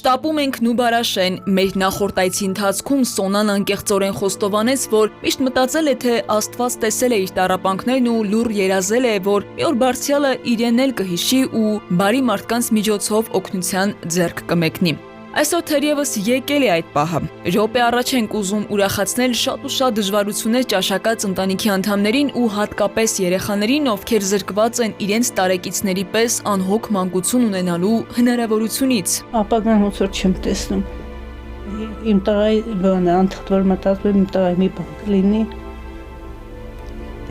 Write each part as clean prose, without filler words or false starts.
Շտապում ենք Նուբարաշեն, մեր նախորդ այցի ընթացքում Սոնան անկեղծորեն խոստովանեց, որ միշտ մտածել է, թե Աստված տեսել է իր տառապանքներն ու լուռ երազել է, որ մի օր Բարձրյալը իրեն էլ կհիշի ու բարի մարդկանց միջոցով օգնության ձեռք կմեկնի։ Այսօր թերևս եկել է այդ պահը։ Րոպե առաջ ենք ուզում ուրախացնել շատ ու շատ դժվարություններ ճաշակած ընտանիքի անդամներին ու հատկապես երեխաներին, ովքեր զրկված են իրենց տարեկիցների պես անհոգ մանկություն ունենալու հնարավորությունից։ Ապագան ոնց որ չեմ տեսնում։ Իմ տղայի բանը անդղտ որ մտածում եմ իմ տղայի մի բան կլինի,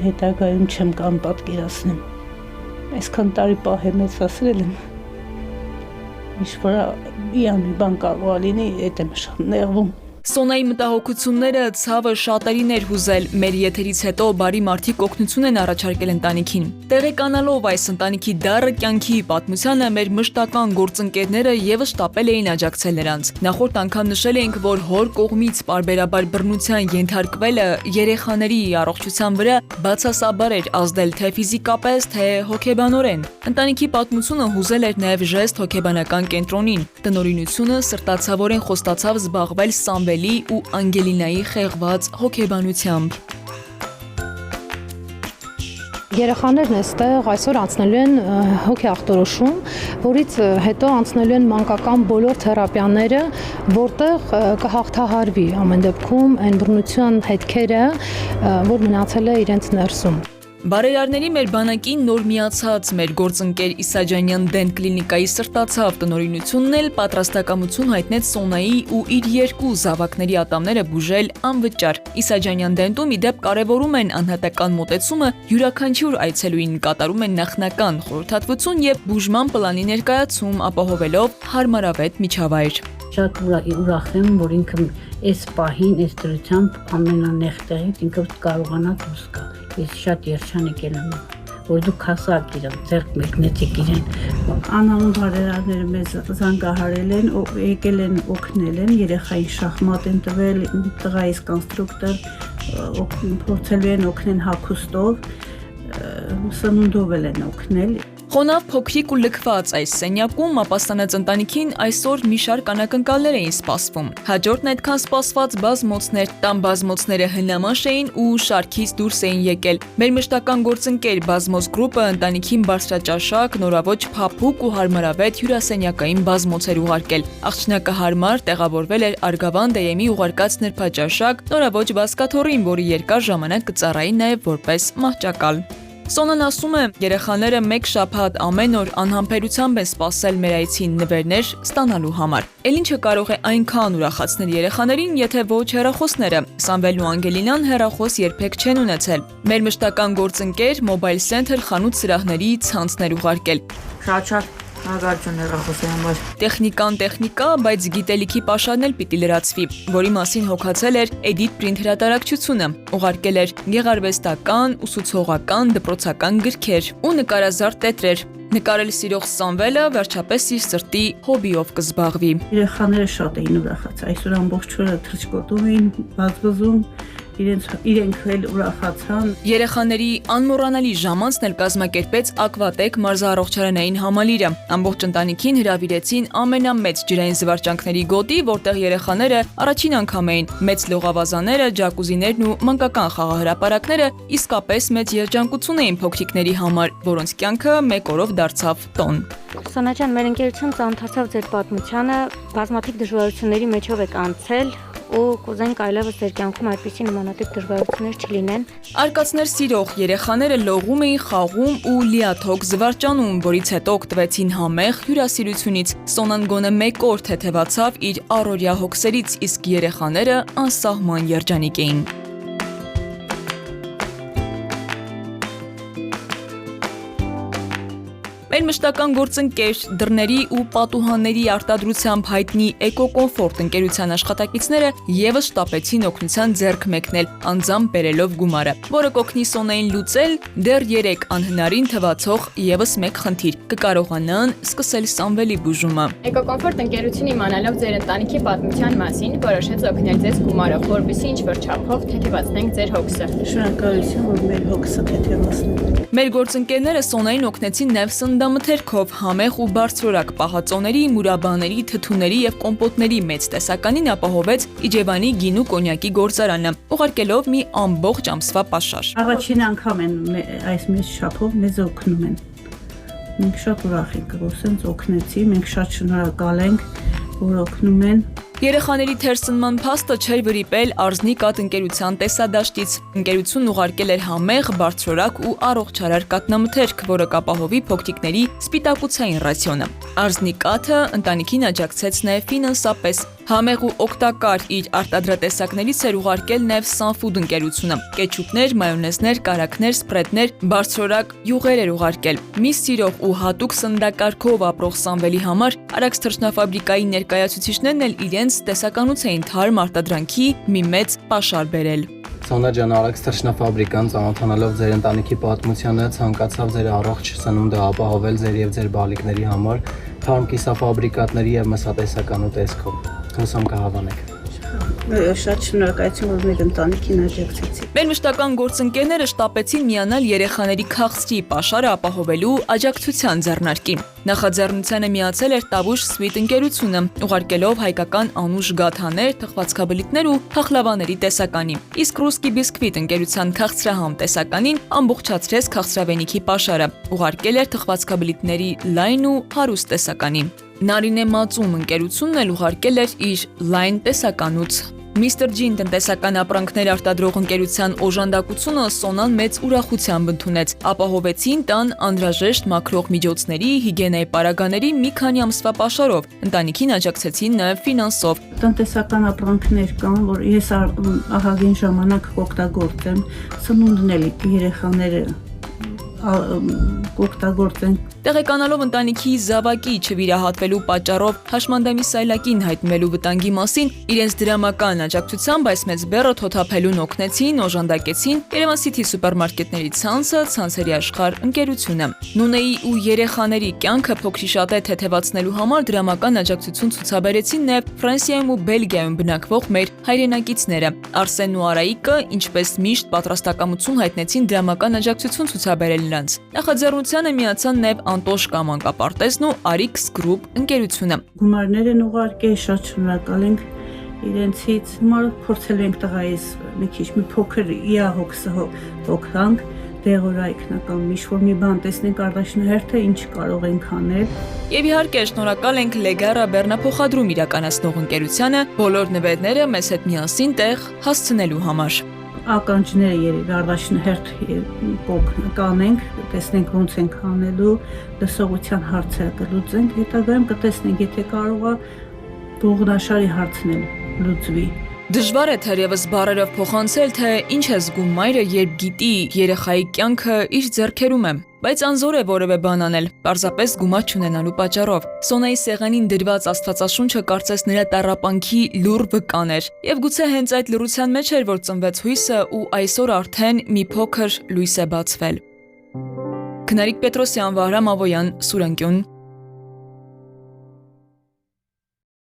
հետագայում չեմ կան պատկերացնեմ։ Այսքան տարի պահ եմ մեծացրել եմ։ Ինչ-որ մի բան կարող է լինի, այդ եմ շատ նեղվում։ Սոնայի մտահոգությունները ցավը շատերին էր հուզել, մեր եթերից հետո բարի մարդիկ օգնություն են առաջարկել ընտանիքին։ Տեղեկանալով այս ընտանիքի դառը կյանքի պատմությանը, մեր մշտական գործընկերները եւս շտապել էին աջակցել նրանց։ Նախորդ անգամ նշել էինք, որ հոր կողմից պարբերաբար բռնության ենթարկվելը երեխաների առողջության վրա բացասաբար էր ազդել թե ֆիզիկապես, թե հոգեբանորեն։ Ընտանիքի պատմությունը հուզել էր նաեւ ժեստ հոգեբանական կենտրոնին։ Տնօրինությունը սրտացավորեն խոստացավ զբաղվել Սամվելի ու Անգելինայի խեղված հոգեբանությամբ։ Երեխաներն այստեղ այսօր անցնելու են հոգեախտորոշում, որից հետո անցնելու են մանկական բոլոր թերապիաները, որտեղ կհաղթահարվի ամեն դեպքում այն բռնության հետքերը, որ մնացել է իրենց ներսում։ Բարերարների մեր բանակին նոր միացած մեր գործընկեր Իսաջանյան դենտ կլինիկայի սրտացավ տնօրինությունն էլ պատրաստակամություն հայտնեց Սոնայի ու իր երկու զավակների ատամները բուժել անվճար։ Իսաջանյան դենտում իդեպ կարևորում են անհատական մոտեցումը, յուրաքանչյուր այցելուին կատարում են նախնական խորհրդատվություն եւ բուժման պլանի ներկայացում, ապահովելով հարմարավետ միջավայր։ Շատ ուրախ եմ, որ ինքը այս պահին, այս դրությամբ ամենանեղ տեղից ինքը կարողանա դուրս գա։ Ես շատ երջանիկ եմ, որ դուք հասակ իրեն, ձեռք մեկնեցիք իրեն։ Անանուն բարերարները մեզ զանգահարել են, եկել են օգնել են, երեխային շախմատ են տվել, տղայիս կոնստրուկտոր փորձելու են օգնել հագուստով, սնունդով են օգնել։ Խոնավ փոքրիկ ու լքված այս սենյակում ապաստանած ընտանիքին այսօր մի շարք անակնկալներ էին սպասվում։ Հաջորդն այդքան սպասված բազմոցներ, տան բազմոցները հնամաշ էին ու շարքից դուրս էին եկել։ Մեր մշտական գործընկեր Բազմոց գրուպը ընտանիքին բարձրաճաշակ, նորաոճ փափուկ ու հարմարավետ հյուրասենյակային բազմոց էր ուղարկել։ Աղջնակը հարմար տեղավորվել էր Արգավան Դեյեմի ուղարկած նրբաճաշակ, նորաոճ բազկաթոռին, որի երկար ժամանակ կծառայի նաև որպես մահճակալ։ Սոնան ասում է, երեխաները մեկ շաբաթ ամեն օր անհամբերությամբ են սպասել մեր այցին նվերներ ստանալու համար։ Էլ ինչը կարող է այնքան ուրախացնել երեխաներին, եթե ոչ հեռախոսները։ Սամվելն ու Անգելինան հեռախոս երբեք չեն ունեցել։ Մեր մշտական գործընկեր Mobile Center խանութ սրահների ցանցներ ուղարկել։ Շատ Ագարջուն հեռախոսի համար։ Տեխնիկա, բայց գիտելիքի պաշարն էլ պիտի լրացվի, որի մասին հոգացել էր Edit Print հրատարակչությունը, ուղարկել էր գեղարվեստական, ուսուցողական, դպրոցական գրքեր ու նկարազարդ տետրեր։ Նկարել սիրող Սամվելը վերջապես իր սրտի հոբիով կզբաղվի։ Երեխաները շատ էին ուրախած, այսօր ամբողջ օրը թռչկոտում էին, բազբզում, իրենք էլ ուրախացան։ Երեխաների անմոռանալի ժամանցն էլ կազմակերպեց Ակվատեկ մարզաառողջարանային համալիրը։ Ամբողջ ընտանիքին հրավիրեցին ամենամեծ ջրային զվարճանքների գոտի, որտեղ երեխաները առաջին անգամ էին մեծ լողավազաները, ջակուզիներն ու մանկական խաղահրապարակները իսկապես մեծ երջանկություն էին փոքրիկների համար, որոնց կյանքը մեկ օրով դարձավ տոն։ Սոնա ջան, մեր ընկերությունը ծանոթացավ ձեր պատմությանը, բազմաթիվ դժվարությունների մեջով եք անցել ու կուզենք այլևս ձեր կյանքում այդպիսի նմանատիպ դժվարություններ չլինեն։ Արկածներ սիրող երեխաները լողում էին, խաղում ու լիաթոք զվարճանում, որից հետո օգտվեցին համեղ հյուրասիրությունից։ Սոնան գոնե մեկ օր թեթևացավ իր առօրյա հոգսերից, իսկ երեխաները անսահման երջանիկ էին։ Մեր մշտական գործընկեր դռների ու պատուհանների արտադրությամբ հայտնի Էկոկոմֆորտ ընկերության աշխատակիցները եւս շտապեցին օգնության ձեռք մեկնել, անձամբ բերելով գումարը, որը կօգնի Սոնային լուծել դեռ 3 անհնարին թվացող եւս մեկ խնդիր՝ կկարողանան սկսել Սամվելի բուժումը։ Էկոկոմֆորտ ընկերությունը իմանալով ձեր ընտանիքի պատմության մասին, որոշեց օգնել ձեզ գումարով, որպեսզի ինչ-որ չափով թեթևացնենք ձեր հոգսը։ Շնորհակալություն, որ մեր հոգսը թեթևացնենք։ Մեր գործընկերները Սոնային օգնեցին նաև Խանդամթերքով համեղ ու բարձրորակ պահածոների, մուրաբաների, թթուների եւ կոմպոտների մեծ տեսականին ապահովեց Իջևանի գինու կոնյակի գործարանը, ուղարկելով մի ամբողջ ամսվա պաշար։ Առաջին անգամ են այս մեծ շապով մեզ օգնում են։ Մենք շատ ուրախ ենք, որ սենց օգնեցի, մենք շատ շնորհակալ ենք, որ օգնում են։ Երեխաների թերսնման փաստը չէր վրիպել Արզնի կաթընկերության տեսադաշտից։ Ընկերությունն ուղարկել էր համեղ, բարձրորակ ու առողջարար կաթնամթերք, որը կապահովի փոքրիկների սպիտակուցային ռացիոնը։ Արզնի կաթը ընտանիքին աջակցեց նաև ֆինանսապես։ Համեղ ու օգտակար իր արտադրատեսակներից էր ուղարկել նաև Sunfood ընկերությունը։ Կետչուպներ, մայոնեզներ, կարագներ, սպրեդներ, բարձրորակ յուղեր էր ուղարկել։ Միս սիրող ու հատուկ սննդակարգով ապրող Սամվելի համար Արաքս թռչնաֆաբրիկայի ներկայացուցիչներն էլ իրենց տեսականուց էին թարմ արտադրանքի մի մեծ պաշար բերել։ Սոնա ջան, Արաքս թռչնաֆաբրիկան ծանոթանալով ձեր ընտանիքի պատմությանը ցանկացավ ձեր առողջ սնունդը ապահովել ձեր եւ ձեր բալիկների համար թարմ կիսաֆաբրիկատների եւ մսատեսականու տեսքով։ Հուսամ կհավանեք։ Շատ շնորհակալություն, որ մեր ընտանիքին աջակցեցիք։ Մեր մշտական գործընկերները շտապեցին միանալ երեխաների քաղցրի պաշարը ապահովելու աջակցության ձեռնարկին։ Նախաձեռնությանը միացել էր Տավուշ Sweet ընկերությունը, ուղարկելով հայկական անուշ գաթաներ, թխվածքաբլիթներ ու փախլավաների տեսականի։ Իսկ Ռուսկի Բիսկվիտ ընկերության քաղցրահամ տեսականին ամբողջացրեց քաղցրավենիքի պաշարը, ուղարկել էր թխվածքաբլիթների լայն ու հարուստ տեսականի։ Նարինե Մածում ընկերությունն էլ ուղարկել էր իր լայն տեսականուց։ Mr. Gin տնտեսական ապրանքներ արտադրող ընկերության օժանդակությունը Սոնան մեծ ուրախությամբ ընդունեց։ Ապահովեցին տան անհրաժեշտ մաքրող միջոցների, հիգիենայի պարագաների մի քանի ամսվա պաշարով, ընտանիքին աջակցեցին նաև ֆինանսով։ Տնտեսական ապրանքներ կան, որ ես ահագին ժամանակ կօգտագործեմ, սնունդն էլ երեխաները կօգտագործեն։ Տեղեկանալով ընտանիքի զավակի չվիրահատվելու պատճառով հաշմանդամի սայլակին հայտնվելու վտանգի մասին իրենց դրամական աջակցությամբ այս մեծ բեռը թոթափելուն օգնեցին, օժանդակեցին Երևան City սուպերմարկետների ցանցը, ցանցերի աշխարհ ընկերությունը։ Նունեի ու երեխաների կյանքը փոքրիշատե թեթևացնելու համար դրամական աջակցություն ցուցաբերեցին նաև Ֆրանսիայում ու Բելգիայում բնակվող մեր հայրենակիցները։ Արսենն ու Արայիկը, ինչպես միշտ, պատրաստակամություն հայտնեցին դրամական աջակցություն ցուցաբերել նրանց։ Նախաձեռնությանը միացան նաև Անտոշկա մանկապարտեզն ու Arix Group ընկերությունը։ Գումարներ են ուղարկել, շատ շնորհակալ ենք իրենցից։ Հիմա փորձել ենք տղայիս մի քիչ մի փոքր հոգանք, դեղորայքնական ինչ-որ մի բան տեսնենք Արդաշնահերթը ինչ կարող ենք անել։ Եվ իհարկե շնորհակալ ենք Լեգարա բեռնափոխադրում իրականացնող ընկերությանը բոլոր նվերները մեզ հետ միասին տեղ հասցնելու համար։ Ականջները երևի Արդաշնահերթ կանենք, տեսնենք ոնց ենք անելու, լսողության հարցերը կլուծենք, հետագայում կտեսնենք, եթե կարող է ողնաշարի հարցն էլ լուծվի։ Դժվար է թերևս բառերով փոխանցել, թե ինչ է զգում մայրը, երբ գիտի երեխայի կյանքը իր ձեռքերում է, բայց անզոր է որևէ բան անել, պարզապես գումար չունենալու պատճառով։ Սոնայի սեղանին դրված Աստվածաշունչը կարծես նրա տառապանքի լուռ վկան էր, եւ գուցե հենց այդ լռության մեջ էր, որ ծնվեց հույսը ու այսօր արդեն մի փոքր լույս է բացվել։ Քնարիկ Պետրոսյան, Վահրամ Ավոյան, Սուրենկյուն,